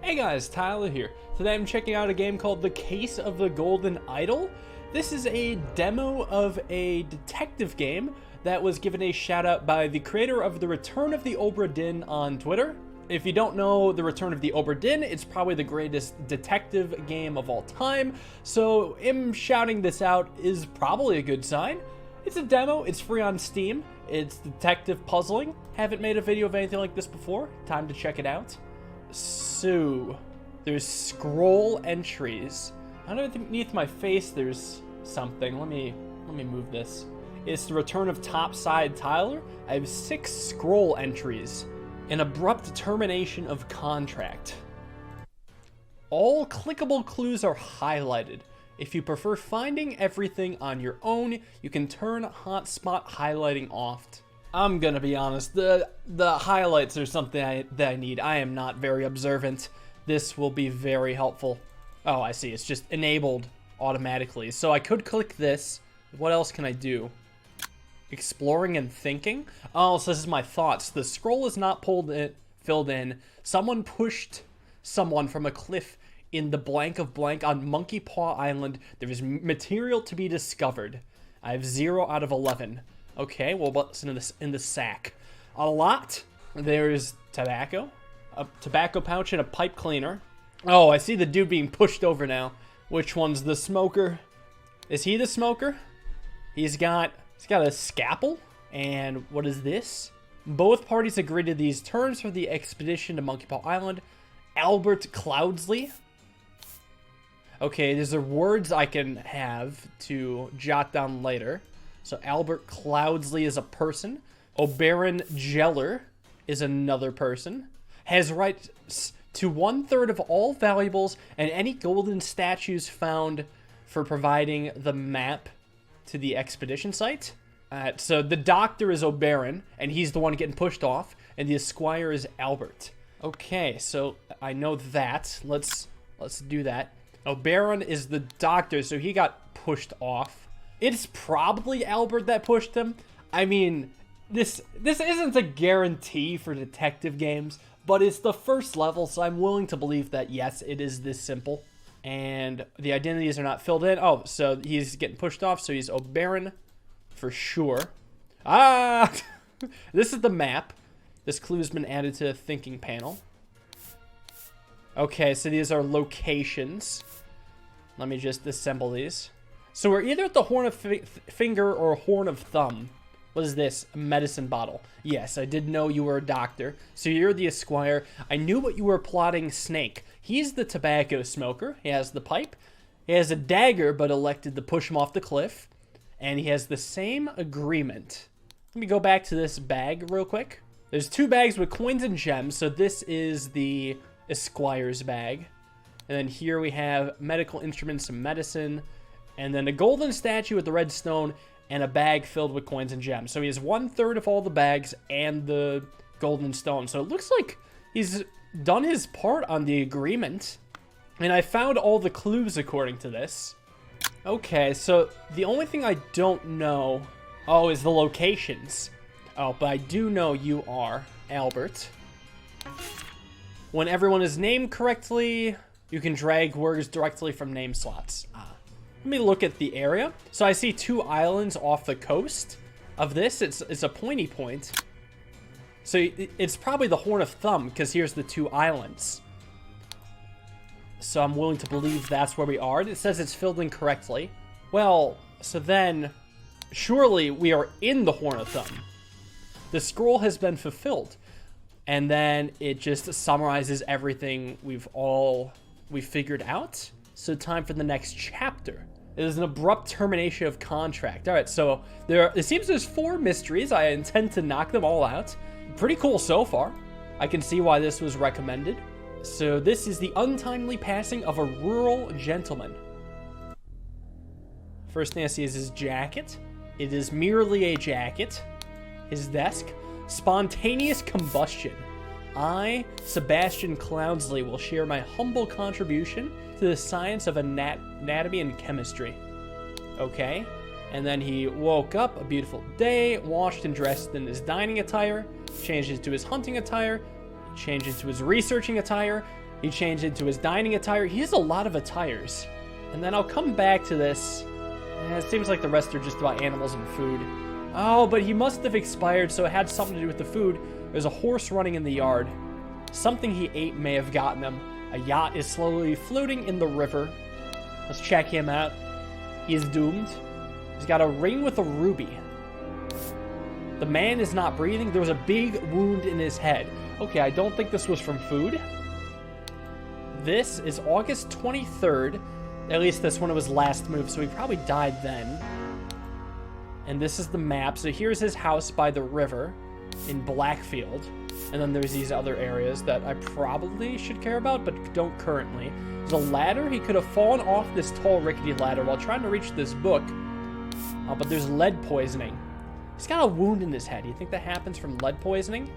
Hey guys, Tyler here. Today I'm checking out a game called The Case of the Golden Idol. This is a demo of a detective game that was given a shout out by the creator of The Return of the Obra Dinn on Twitter. If you don't know The Return of the Obra Dinn, it's probably the greatest detective game of all time, so him shouting this out is probably a good sign. It's a demo, it's free on Steam, it's detective puzzling. Haven't made a video of anything like this before, time to check it out. So, there's scroll entries. Underneath my face, there's something. Let me move this. It's the return of topside Tyler. I have 6 scroll entries. An abrupt termination of contract. All clickable clues are highlighted. If you prefer finding everything on your own, you can turn hotspot highlighting off. I'm gonna be honest, the highlights are something that I need. I am not very observant. This will be very helpful. Oh, I see. It's just enabled automatically. So I could click this. What else can I do? Exploring and thinking? Oh, so this is my thoughts. The scroll is not filled in. Someone pushed someone from a cliff in the blank of blank on Monkey Paw Island. There is material to be discovered. I have 0 out of 11. Okay, well, what's in the sack? A lot. There's tobacco, a tobacco pouch, and a pipe cleaner. Oh, I see the dude being pushed over now. Which one's the smoker? Is he the smoker? He's got a scalpel. And what is this? Both parties agreed to these terms for the expedition to Monkey Paw Island. Albert Cloudsley. Okay, these are words I can have to jot down later. So Albert Cloudsley is a person. Oberon Geller is another person. Has rights to 1/3 of all valuables and any golden statues found for providing the map to the expedition site. So the doctor is Oberon, and he's the one getting pushed off, and the esquire is Albert. Okay, so I know that. Let's do that. Oberon is the doctor, so he got pushed off. It's probably Albert that pushed him. I mean, this isn't a guarantee for detective games, but it's the first level, so I'm willing to believe that, yes, it is this simple. And the identities are not filled in. Oh, so he's getting pushed off, so he's Oberon for sure. Ah! This is the map. This clue's been added to the thinking panel. Okay, so these are locations. Let me just assemble these. So we're either at the horn of finger or horn of thumb. What is this? A medicine bottle. Yes, I did know you were a doctor. So you're the esquire. I knew what you were plotting, Snake. He's the tobacco smoker. He has the pipe. He has a dagger, but elected to push him off the cliff. And he has the same agreement. Let me go back to this bag real quick. There's 2 bags with coins and gems. So this is the esquire's bag. And then here we have medical instruments and medicine. And then a golden statue with the red stone and a bag filled with coins and gems. So he has 1/3 of all the bags and the golden stone. So it looks like he's done his part on the agreement. And I found all the clues according to this. Okay, so the only thing I don't know, is the locations. Oh, but I do know you are Albert. When everyone is named correctly, you can drag words directly from name slots. Let me look at the area. So I see 2 islands off the coast of this. It's a pointy point. So it's probably the Horn of Thumb, because here's the 2 islands. So I'm willing to believe that's where we are. It says it's filled in correctly. Well, so then surely we are in the Horn of Thumb. The scroll has been fulfilled. And then it just summarizes everything we've figured out. So time for the next chapter. It is an abrupt termination of contract. All right, so it seems there's 4 mysteries. I intend to knock them all out. Pretty cool so far. I can see why this was recommended. So this is the untimely passing of a rural gentleman. First thing I see is his jacket. It is merely a jacket. His desk. Spontaneous combustion. I, Sebastian Cloudsley, will share my humble contribution to the science of anatomy and chemistry. Okay. And then he woke up a beautiful day, washed and dressed in his dining attire, changed into his hunting attire, changed into his researching attire, He changed into his dining attire. He has a lot of attires. And then I'll come back to this. It seems like the rest are just about animals and food. Oh, but he must have expired, so it had something to do with the food. There's a horse running in the yard. Something he ate may have gotten him. A yacht is slowly floating in the river. Let's check him out. He is doomed. He's got a ring with a ruby. The man is not breathing. There was a big wound in his head. Okay, I don't think this was from food. This is August 23rd. At least this one was last moved, so he probably died then. And this is the map. So here's his house by the river in Blackfield. And then there's these other areas that I probably should care about, but don't currently. There's a ladder. He could have fallen off this tall, rickety ladder while trying to reach this book. But there's lead poisoning. He's got a wound in his head. You think that happens from lead poisoning?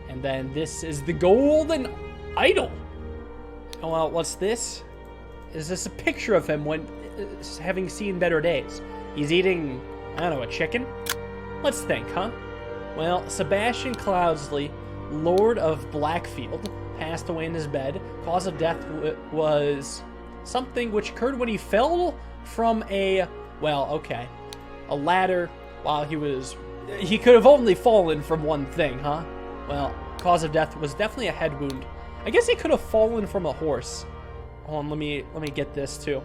And then this is the golden idol. Oh, well, what's this? Is this a picture of him when having seen better days? He's eating, I don't know, a chicken? Let's think, huh? Well, Sebastian Cloudsley, Lord of Blackfield, passed away in his bed. Cause of death was something which occurred when he fell from a ladder while he could have only fallen from one thing, huh? Well, cause of death was definitely a head wound. I guess he could have fallen from a horse. Hold on, let me get this too.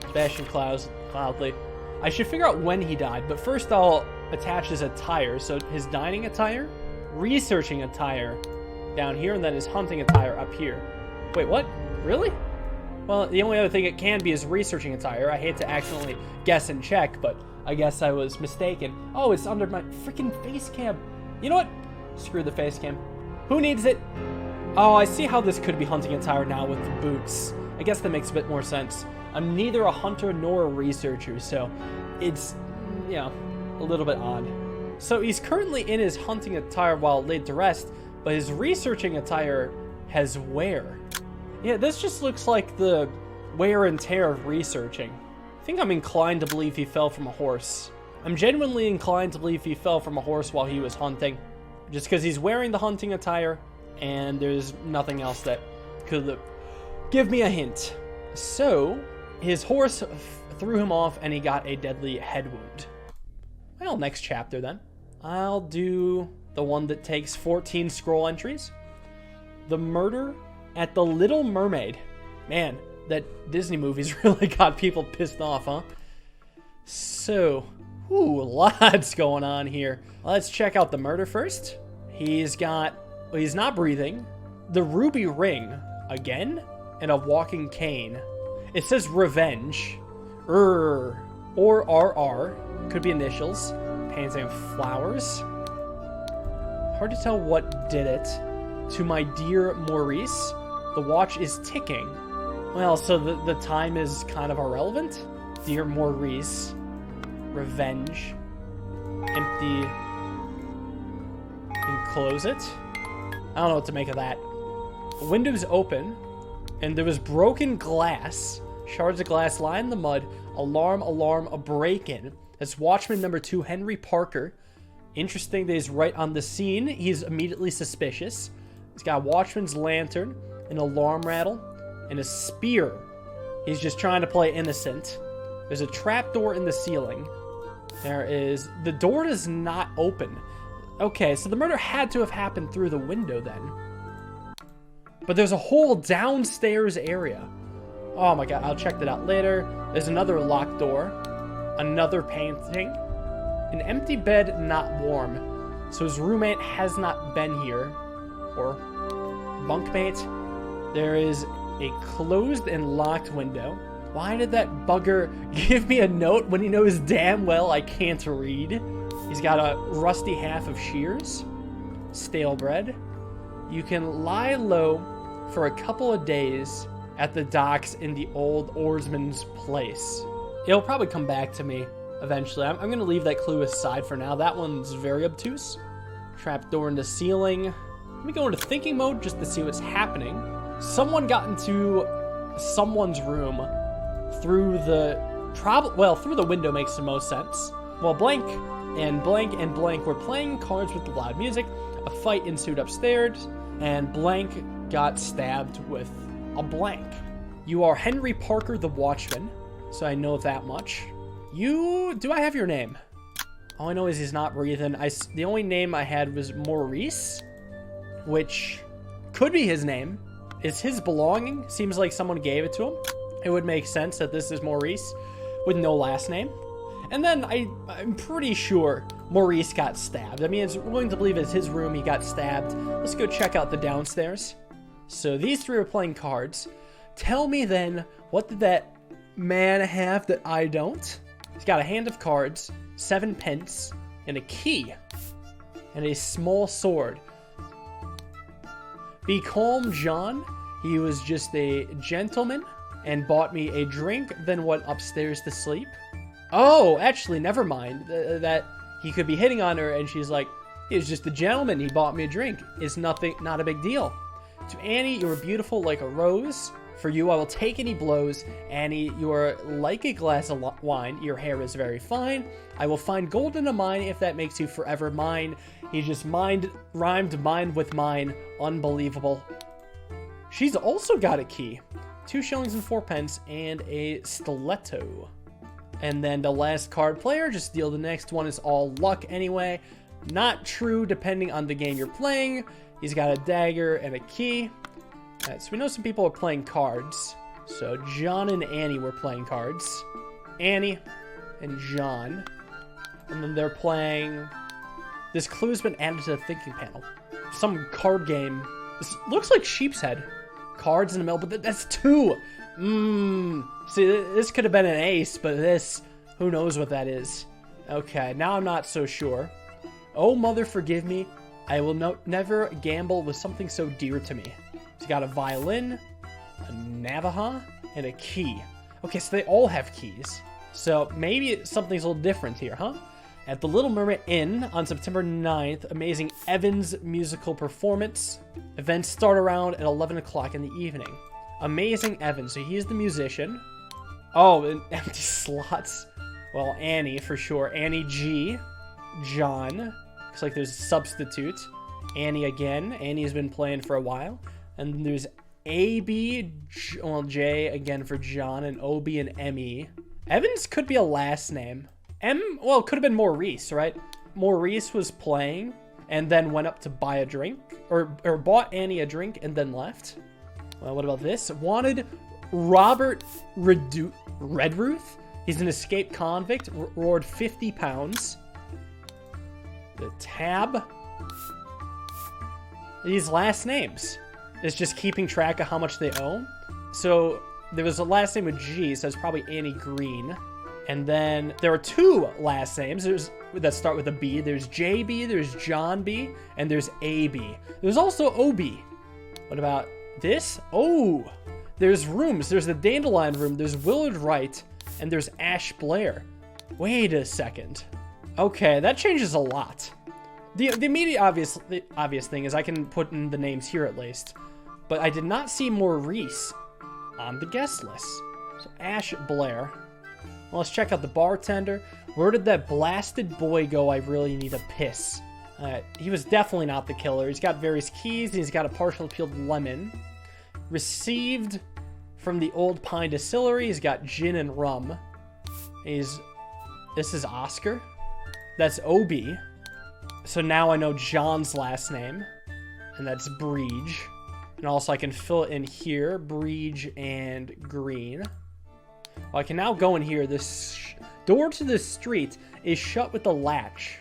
Sebastian Cloudsley. I should figure out when he died, but first I'll attach his attire. So his dining attire, researching attire down here, and then his hunting attire up here. Wait, what? Really? Well, the only other thing it can be is researching attire. I hate to accidentally guess and check, but I guess I was mistaken. Oh, it's under my freaking face cam. You know what? Screw the face cam. Who needs it? Oh, I see how this could be hunting attire now with the boots. I guess that makes a bit more sense. I'm neither a hunter nor a researcher, so it's, a little bit odd. So he's currently in his hunting attire while laid to rest, but his researching attire has wear. Yeah, this just looks like the wear and tear of researching. I think I'm inclined to believe he fell from a horse. I'm genuinely inclined to believe he fell from a horse while he was hunting, just because he's wearing the hunting attire, and there's nothing else that could give me a hint. So, his horse threw him off, and he got a deadly head wound. Well, next chapter then. I'll do the one that takes 14 scroll entries. The murder at the Little Mermaid. Man, that Disney movie's really got people pissed off, huh? So, lots going on here. Let's check out the murder first. He's not breathing, the ruby ring, again, and a walking cane. It says revenge, or RR, could be initials, painting of flowers. Hard to tell what did it. To my dear Maurice, the watch is ticking. Well, so the time is kind of irrelevant. Dear Maurice, revenge, empty, enclose it. I don't know what to make of that. The window's open, and there was broken glass. Shards of glass lie in the mud. Alarm, a break-in. That's Watchman number 2, Henry Parker. Interesting that he's right on the scene. He's immediately suspicious. He's got a watchman's lantern, an alarm rattle, and a spear. He's just trying to play innocent. There's a trapdoor in the ceiling. The door does not open. Okay, so the murder had to have happened through the window then. But there's a whole downstairs area. Oh my god, I'll check that out later. There's another locked door. Another painting. An empty bed, not warm. So his roommate has not been here. Or bunkmate. There is a closed and locked window. Why did that bugger give me a note when he knows damn well I can't read? He's got a rusty half of shears. Stale bread. You can lie low for a couple of days at the docks in the old oarsman's place. It'll probably come back to me eventually. I'm going to leave that clue aside for now. That one's very obtuse. Trapdoor in the ceiling. Let me go into thinking mode just to see what's happening. Someone got into someone's room through the through the window makes the most sense. Well, blank and blank were playing cards with the loud music. A fight ensued upstairs, and blank got stabbed with a blank. You are Henry Parker the Watchman, so I know that much. Do I have your name? All I know is he's not breathing. The only name I had was Maurice, which could be his name. Is his belonging? Seems like someone gave it to him. It would make sense that this is Maurice with no last name. And then I'm pretty sure Maurice got stabbed. I mean, it's willing to believe it's his room. He got stabbed. Let's go check out the downstairs. So these three are playing cards. Tell me then, what did that man have that I don't? He's got a hand of cards, 7 pence, and a key, and a small sword. Be calm, John. He was just a gentleman and bought me a drink, then went upstairs to sleep. Oh, actually, never mind. That he could be hitting on her, and she's like, he was just a gentleman. He bought me a drink. It's nothing, not a big deal. To Annie, you are beautiful like a rose. For you, I will take any blows. Annie, you are like a glass of wine. Your hair is very fine. I will find gold in a mine if that makes you forever mine. He just rhymed mine with mine. Unbelievable. She's also got a key. 2 shillings and 4 pence and a stiletto. And then the last card player, just deal the next one is all luck anyway. Not true depending on the game you're playing. He's got a dagger and a key. Alright, so we know some people are playing cards. So John and Annie were playing cards. Annie and John. And then they're playing... This clue's been added to the thinking panel. Some card game. This looks like Sheep's Head. Cards in the middle, but that's 2. See, this could have been an ace, but this... Who knows what that is. Okay, now I'm not so sure. Oh, mother, forgive me. I will never gamble with something so dear to me. He's got a violin, a Navajo, and a key. Okay, so they all have keys. So maybe something's a little different here, huh? At the Little Mermaid Inn on September 9th, amazing Evans musical performance. Events start around at 11 o'clock in the evening. Amazing Evans, so he's the musician. Oh, and empty slots. Well, Annie for sure. Annie G. John. Looks like there's a substitute. Annie again. Annie's been playing for a while. And then there's A.B., well, J again for John, and O.B. and M.E. Evans could be a last name. Well, it could have been Maurice, right? Maurice was playing and then went up to buy a drink, or bought Annie a drink and then left. Well, what about this? Wanted Robert Redruth. He's an escaped convict, reward 50 pounds. The tab. These last names. It's just keeping track of how much they owe. So there was a last name with G, so it's probably Annie Green. And then there are 2 last names that start with a B. There's JB, there's John B, and there's AB. There's also OB. What about this? Oh, there's rooms. There's the Dandelion Room, there's Willard Wright, and there's Ash Blair. Wait a second. Okay, that changes a lot. The immediate obvious thing is I can put in the names here at least. But I did not see Maurice on the guest list. So Ash Blair. Well, let's check out the bartender. Where did that blasted boy go? I really need a piss. He was definitely not the killer. He's got various keys, and he's got a partial peeled lemon. Received from the Old Pine Distillery. He's got gin and rum. This is Oscar. That's OB. So now I know John's last name, and that's Breege. And also I can fill it in here, Breege and Green. Well, I can now go in here. This door to the street is shut with a latch.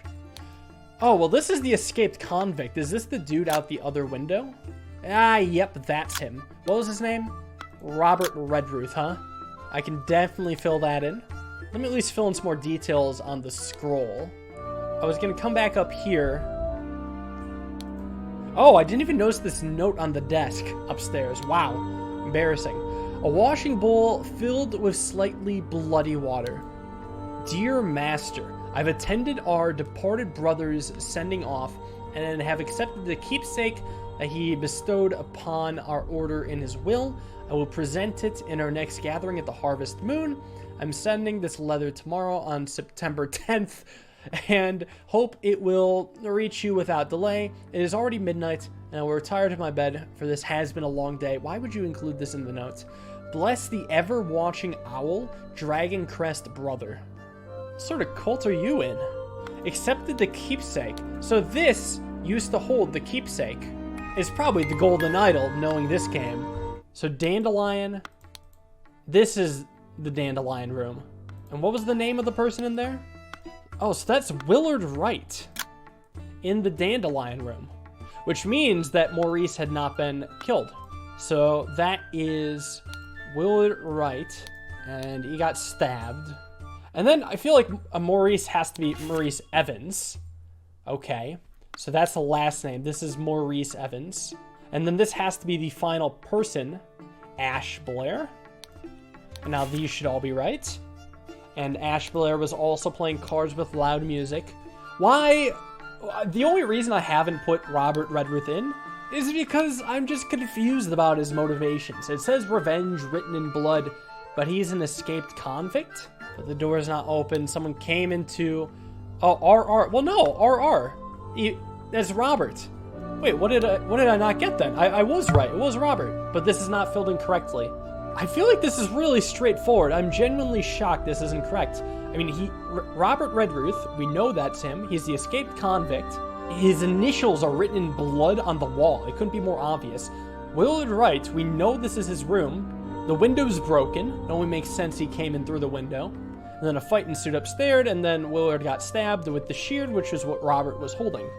Oh, well, this is the escaped convict. Is this the dude out the other window? Ah, yep, that's him. What was his name? Robert Redruth, huh? I can definitely fill that in. Let me at least fill in some more details on the scroll. I was going to come back up here. Oh, I didn't even notice this note on the desk upstairs. Wow, embarrassing. A washing bowl filled with slightly bloody water. Dear Master, I've attended our departed brother's sending off and have accepted the keepsake that he bestowed upon our order in his will. I will present it in our next gathering at the Harvest Moon. I'm sending this letter tomorrow on September 10th and hope it will reach you without delay. It is already midnight And we're tired of my bed, for this has been a long day. Why would you include this in the notes? Bless the ever-watching owl, Dragon Crest brother. What sort of cult are you in? Accepted the keepsake. So this used to hold the keepsake. It's probably the golden idol, knowing this game. So Dandelion. This is the Dandelion room. And what was the name of the person in there? Oh, so that's Willard Wright in the Dandelion room, which means that Maurice had not been killed. So that is Willard Wright, and he got stabbed. And then I feel like Maurice has to be Maurice Evans. Okay, so that's the last name. This is Maurice Evans. And then this has to be the final person, Ash Blair. And now these should all be right. And Ash Blair was also playing cards with loud music. Why? The only reason I haven't put Robert Redruth in is because I'm just confused about his motivations. It says revenge written in blood, but he's an escaped convict. But the door is not open. Someone came into... Oh, RR. Well, no, RR. That's Robert. Wait, what did I not get then? I was right. It was Robert. But this is not filled in correctly. I feel like this is really straightforward. I'm genuinely shocked this isn't correct. I mean, Robert Redruth, we know that's him. He's the escaped convict. His initials are written in blood on the wall. It couldn't be more obvious. Willard Wright, we know this is his room. The window's broken. It only makes sense he came in through the window. And then a fight ensued upstairs, and then Willard got stabbed with the shield, which is what Robert was holding.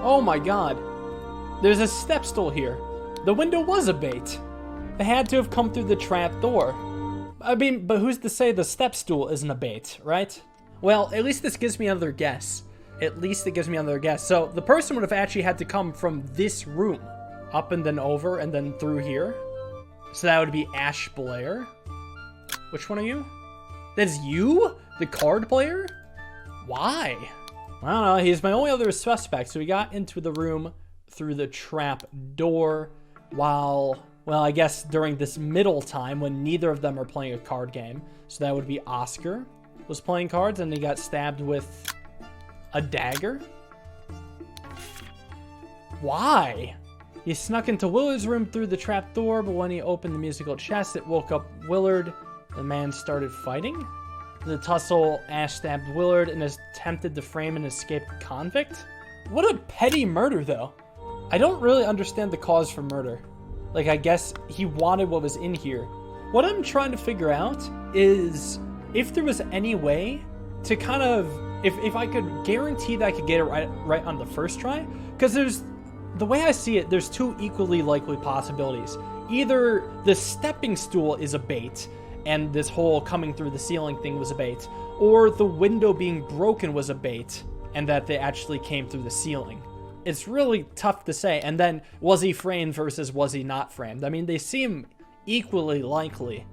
Oh my god. There's a step stool here. The window was a bait. They had to have come through the trap door. I mean, but who's to say the step stool isn't a bait, right? Well, at least this gives me another guess. At least it gives me another guess. So the person would have actually had to come from this room, up and then over and then through here. So that would be Ash Blair. Which one are you? That's you? The card player? Why? I don't know. He's my only other suspect. So we got into the room through the trap door while... Well, I guess during this middle time when neither of them are playing a card game. So that would be Oscar was playing cards and he got stabbed with a dagger. Why? He snuck into Willard's room through the trap door, but when he opened the musical chest, it woke up Willard. The man started fighting. The tussle, Ash stabbed Willard and attempted to frame an escaped convict. What a petty murder, though. I don't really understand the cause for murder. Like, I guess he wanted what was in here. What I'm trying to figure out is if there was any way to kind of... If I could guarantee that I could get it right on the first try. Because the way I see it, there's two equally likely possibilities. Either the stepping stool is a bait, and this whole coming through the ceiling thing was a bait. Or the window being broken was a bait, and that they actually came through the ceiling. It's really tough to say. And then, was he framed versus was he not framed? I mean, they seem equally likely.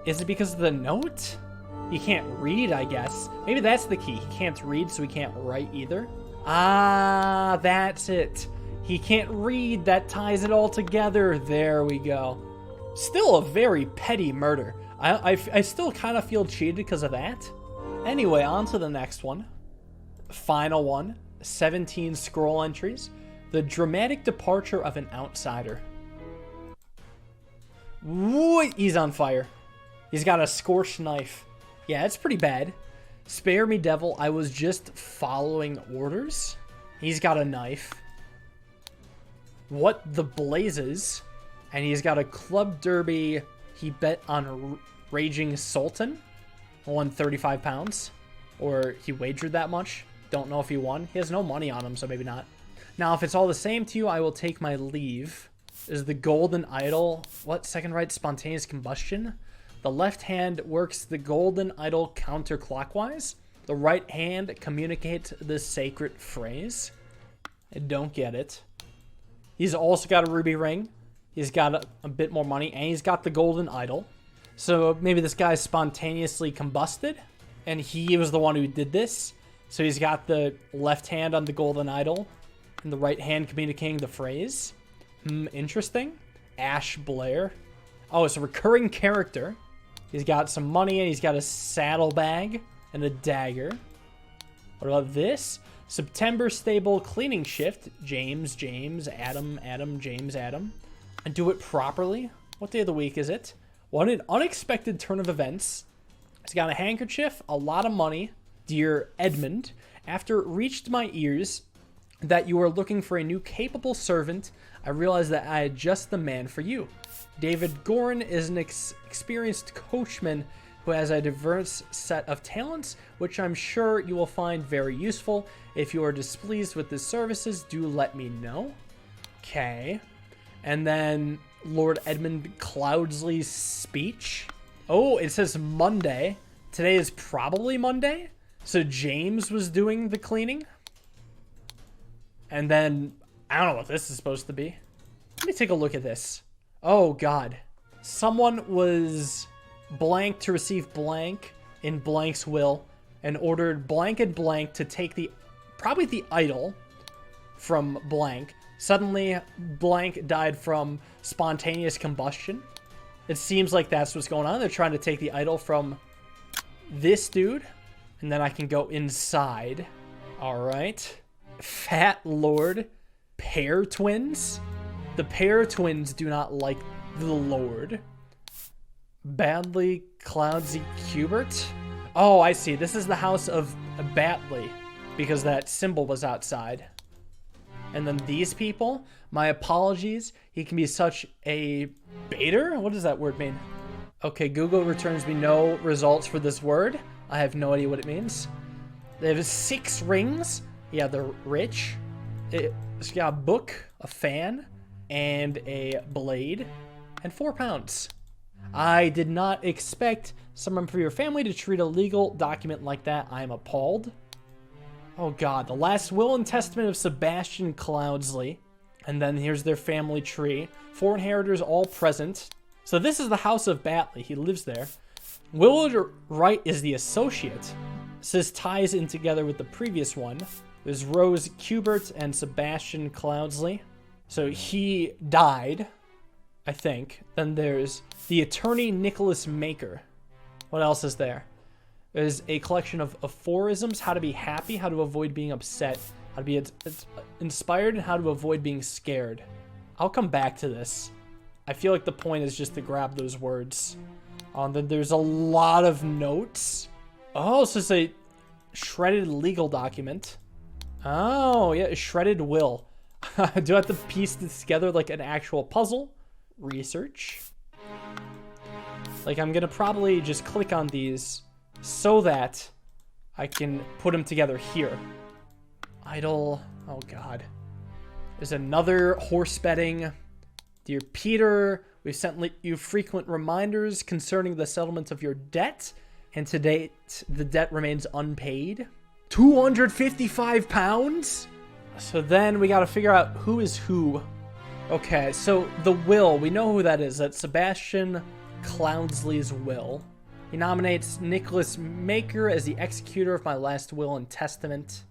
Is it because of the note? He can't read, I guess. Maybe that's the key. He can't read, so he can't write either. Ah, that's it. He can't read. That ties it all together. There we go. Still a very petty murder. I still kind of feel cheated because of that. Anyway, on to the next one. Final one. 17 scroll entries. The dramatic departure of an outsider. Woo, he's on fire. He's got a scorched knife. Yeah, it's pretty bad. Spare me, devil. I was just following orders. He's got a knife. What the blazes? And he's got a club derby. He bet on Raging Sultan. Won 35 pounds. Or he wagered that much. Don't know if he won. He has no money on him, so maybe not. Now, if it's all the same to you, I will take my leave. Is the golden idol... What? Second right, spontaneous combustion? The left hand works the golden idol counterclockwise. The right hand communicates the sacred phrase. I don't get it. He's also got a ruby ring. He's got a bit more money, and he's got the golden idol. So maybe this guy spontaneously combusted, and he was the one who did this. So he's got the left hand on the golden idol and the right hand communicating the phrase. Interesting. Ash Blair. Oh, it's a recurring character. He's got some money and he's got a saddlebag and a dagger. What about this? September stable cleaning shift. James, Adam, James, Adam. And do it properly. What day of the week is it? What an unexpected turn of events. He's got a handkerchief, a lot of money. Dear Edmund, after it reached my ears that you are looking for a new capable servant, I realized that I had just the man for you. David Gorin is an experienced coachman who has a diverse set of talents, which I'm sure you will find very useful. If you are displeased with his services, do let me know. Okay. And then Lord Edmund Cloudsley's speech. Oh, it says Monday. Today is probably Monday. So James was doing the cleaning. And then, I don't know what this is supposed to be. Let me take a look at this. Oh, God. Someone was blank to receive blank in blank's will and ordered blank and blank to take probably the idol from blank. Suddenly, blank died from spontaneous combustion. It seems like that's what's going on. They're trying to take the idol from this dude, and then I can go inside. All right. Fat Lord Pair Twins. The Pair Twins do not like the Lord. Badly Cloudsy Cubert. Oh, I see. This is the house of Batley because that symbol was outside. And then these people, my apologies. He can be such a baiter? What does that word mean? Okay, Google returns me no results for this word. I have no idea what it means. They have 6 rings. Yeah, they're rich. It's got a book, a fan, and a blade, and 4 pounds. I did not expect someone from your family to treat a legal document like that. I am appalled. Oh God, the last will and testament of Sebastian Cloudsley. And then here's their family tree. 4 inheritors all present. So this is the house of Batley. He lives there. Willard Wright is the associate. This ties in together with the previous one. There's Rose Cubert and Sebastian Cloudsley. So he died, I think. Then there's the attorney Nicholas Maker. What else is there? There's a collection of aphorisms, how to be happy, how to avoid being upset, how to be inspired, and how to avoid being scared. I'll come back to this. I feel like the point is just to grab those words. Then there's a lot of notes. Oh, so it's a shredded legal document. Oh, yeah, a shredded will. Do I have to piece this together like an actual puzzle? Research. Like, I'm going to probably just click on these so that I can put them together here. Idle. Oh, God. There's another horse betting. Dear Peter, we've sent you frequent reminders concerning the settlement of your debt. And to date, the debt remains unpaid. 255 pounds? So then we got to figure out who is who. Okay, so the will, we know who that is. That's Sebastian Cloudsley's will. He nominates Nicholas Maker as the executor of my last will and testament.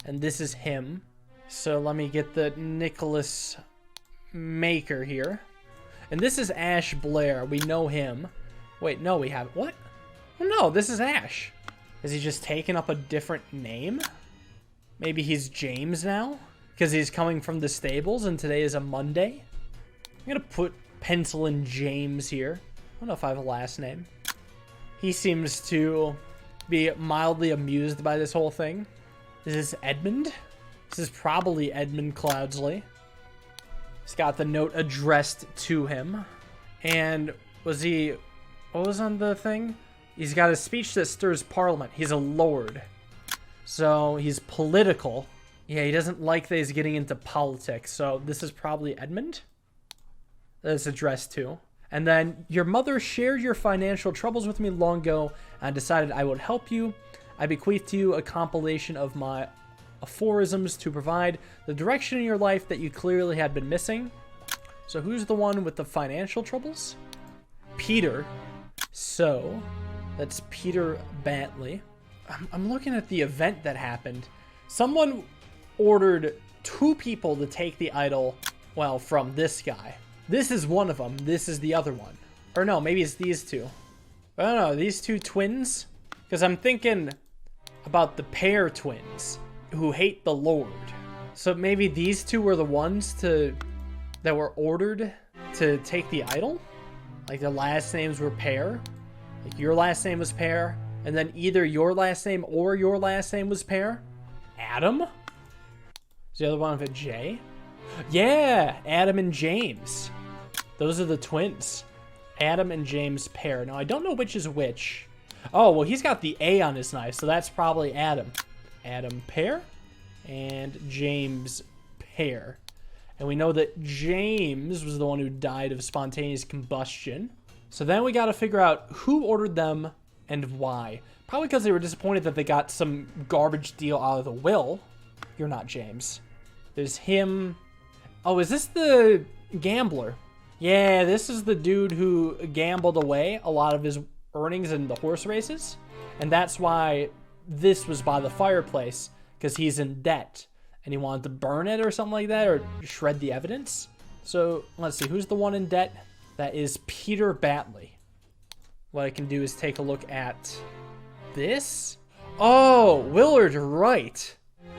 And this is him. So let me get the Nicholas Maker here. And this is Ash Blair. We know him. Wait, no, we have... What? Oh, no, this is Ash. Is he just taking up a different name? Maybe he's James now? Because he's coming from the stables and today is a Monday? I'm going to put pencil in James here. I don't know if I have a last name. He seems to be mildly amused by this whole thing. Is this Edmund? This is probably Edmund Cloudsley. He's got the note addressed to him. And was he... What was on the thing? He's got a speech that stirs Parliament. He's a lord. So he's political. Yeah, he doesn't like that he's getting into politics. So this is probably Edmund. That's addressed to. And then, your mother shared your financial troubles with me long ago and decided I would help you. I bequeath to you a compilation of my aphorisms to provide the direction in your life that you clearly had been missing. So who's the one with the financial troubles? Peter. So, that's Peter Batley. I'm looking at the event that happened. Someone ordered 2 people to take the idol, well, from this guy. This is one of them. This is the other one. Or no, maybe it's these 2. I don't know. These 2 twins? Because I'm thinking about the pair twins who hate the Lord. So maybe these two were the ones that were ordered to take the idol? Like their last names were Pair? Like your last name was Pair, and then either your last name or your last name was Pair? Adam? Is the other one with a J? Yeah, Adam and James. Those are the twins. Adam and James Pair. Now, I don't know which is which. Oh, well, he's got the A on his knife, so that's probably Adam. Adam Pair and James Pair. And we know that James was the one who died of spontaneous combustion. So then we got to figure out who ordered them and why. Probably because they were disappointed that they got some garbage deal out of the will. You're not James. There's him. Oh, is this the gambler? Yeah, this is the dude who gambled away a lot of his earnings in the horse races. And that's why this was by the fireplace, because he's in debt. And he wanted to burn it or something like that, or shred the evidence. So, let's see, who's the one in debt? That is Peter Batley. What I can do is take a look at this. Oh, Willard Wright.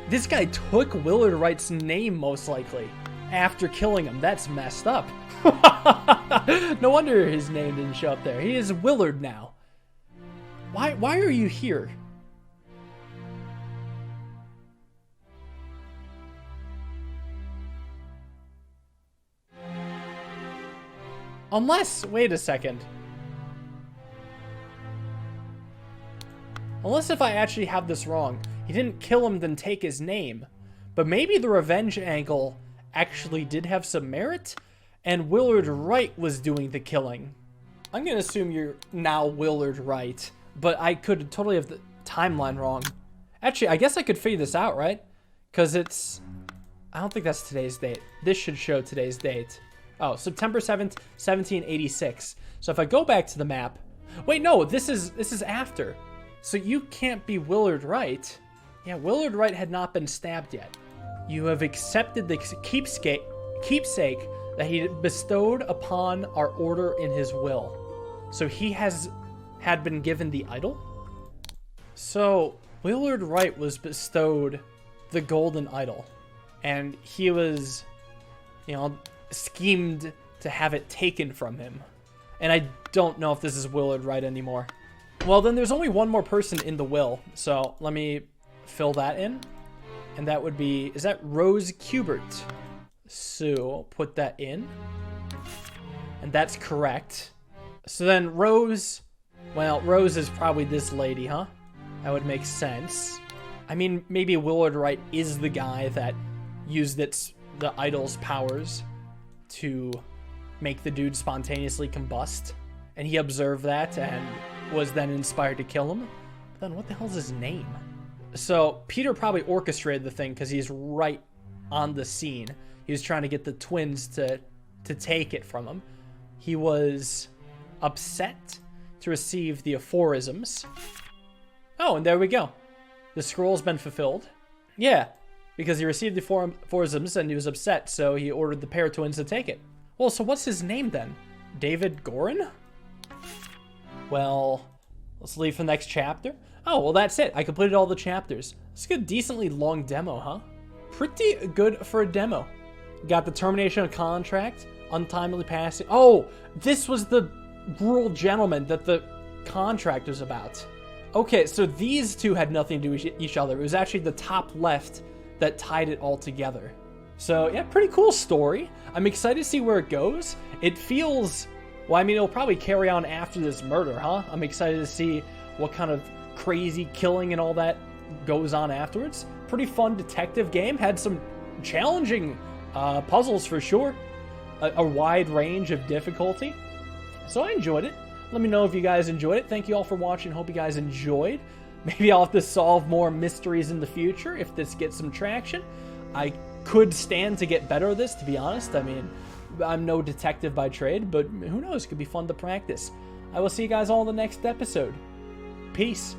This guy took Willard Wright's name, most likely, after killing him. That's messed up. No wonder his name didn't show up there. He is Willard now. Why are you here? Unless, wait a second. Unless if I actually have this wrong. He didn't kill him, then take his name. But maybe the revenge angle actually did have some merit, and Willard Wright was doing the killing. I'm going to assume you're now Willard Wright, but I could totally have the timeline wrong. Actually, I guess I could figure this out, right? Because it's... I don't think that's today's date. This should show today's date. Oh, September 7th, 1786. So if I go back to the map... Wait, no, this is after. So you can't be Willard Wright. Yeah, Willard Wright had not been stabbed yet. You have accepted the keepsake that he bestowed upon our order in his will. So he had been given the idol? So Willard Wright was bestowed the golden idol. And he was, schemed to have it taken from him. And I don't know if this is Willard Wright anymore. Well, then there's only one more person in the will. So let me fill that in. And that would be, is that Rose Kubert? So put that in. And that's correct. So then Rose, well, Rose is probably this lady, huh? That would make sense. I mean, maybe Willard Wright is the guy that used the idol's powers to make the dude spontaneously combust. And he observed that and was then inspired to kill him. But then what the hell's his name? So Peter probably orchestrated the thing because he's right on the scene. He was trying to get the twins to take it from him. He was upset to receive the aphorisms. Oh, and there we go. The scroll's been fulfilled. Yeah, because he received the aphorisms and he was upset, so he ordered the pair of twins to take it. Well, so what's his name then? David Gorin? Well, let's leave for the next chapter. Oh, well, that's it. I completed all the chapters. It's a decently long demo, huh? Pretty good for a demo. Got the termination of contract, untimely passing. Oh, this was the rural gentleman that the contract was about. Okay, so these two had nothing to do with each other. It was actually the top left that tied it all together. So, yeah, pretty cool story. I'm excited to see where it goes. It feels... Well, I mean, it'll probably carry on after this murder, huh? I'm excited to see what kind of crazy killing and all that goes on afterwards. Pretty fun detective game. Had some challenging puzzles for sure. A wide range of difficulty. So I enjoyed it. Let me know if you guys enjoyed it. Thank you all for watching. Hope you guys enjoyed. Maybe I'll have to solve more mysteries in the future if this gets some traction. I could stand to get better at this, to be honest. I mean, I'm no detective by trade, but who knows? It could be fun to practice. I will see you guys all in the next episode. Peace.